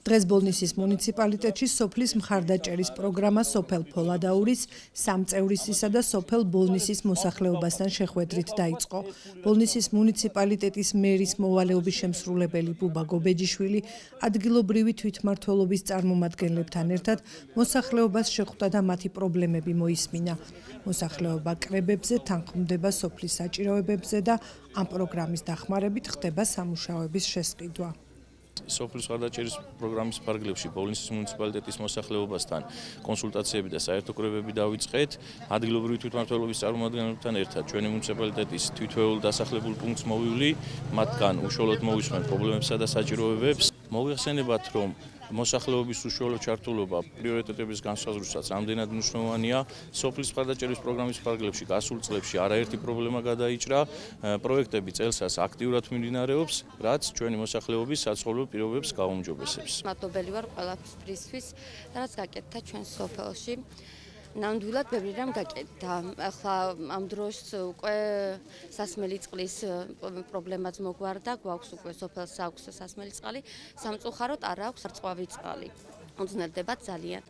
დღეს ბოლნისის მუნიციპალიტეტში სოფლის მხარდაჭერის პროგრამა სოფელ ფოლადაურის, სამწევრისისა და სოფელ ბოლნისის მოსახლეობასთან შეხვედრით დაიწყო. ბოლნისის მუნიციპალიტეტის მერის მოვალეობის შემსრულებელი ბუბა გობეჯიშვილი ადგილობრივი თვითმმართველობის წარმომადგენლებთან ერთად მოსახლეობას შეხვდა და მათი პრობლემები მოისმინა. მოსახლეობა კრებებზე თანხმდება სოფლის საჭიროებებზე და ამ პროგრამის დახმარებით ხდება სამუშაოების შესყიდვა. სოფლის მხარდაჭერის პროგრამის ფარგლებში ბოლნისის მუნიციპალიტეტის მოსახლეობასთან კონსულტაციები და საერთო კრებები დავიწყეთ. ადგილობრივი თვითმმართველობის წარმომადგენლებთან ერთად ჩვენი მუნიციპალიტეტის თითოეულ დასახლებულ პუნქტს მოვივლი, მათგან უშუალოდ მოვისმენ პრობლემებსა და საჭიროებებს. მოვიხსენებათ, რომ მოსახლეობის უშუალო ჩართულობა პრიორიტეტების განსაზღვრისას ამდენად მნიშვნელოვანია. სოფლის მხარდაჭერის პროგრამის ფარგლებში გასულ წლებში არაერთი პრობლემა გადაიჭრა. პროექტები წელსას აქტიურად მიმდინარეობს, რაც ჩვენი მოსახლეობის საცხოვრებელ პირობებს გაუმჯობესებს. მადლობელი ვარ ყველაფრისთვის, რაც გაკეთდა ჩვენ სოფელში. ნამდვილად ბევრი რამ გაკეთდა. ახლა ამ დროს უკვე სასმელი წყლის პრობლემაც მოგვარდა, გვაქვს უკვე სოფელს აქვს სასმელი წყალი, სამწუხაროდ არ აქვს რწყავი წყალი. უძნელდება ძალიან.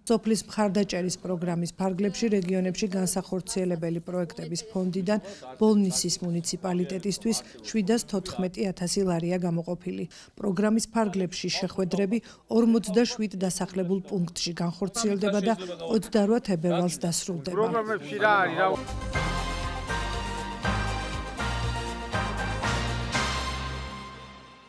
სოფლის მხარდაჭერის პროგრამის ფარგლებში რეგიონებში განსახორციელებელი პროექტების ფონდიდან ბოლნისის მუნიციპალიტეტისთვის 714,000 ლარია გამოყოფილი. პროგრამის ფარგლებში შეხვედრები 47 დასახლებულ პუნქტში განხორციელდება და 28 თებერვალს დასრულდება.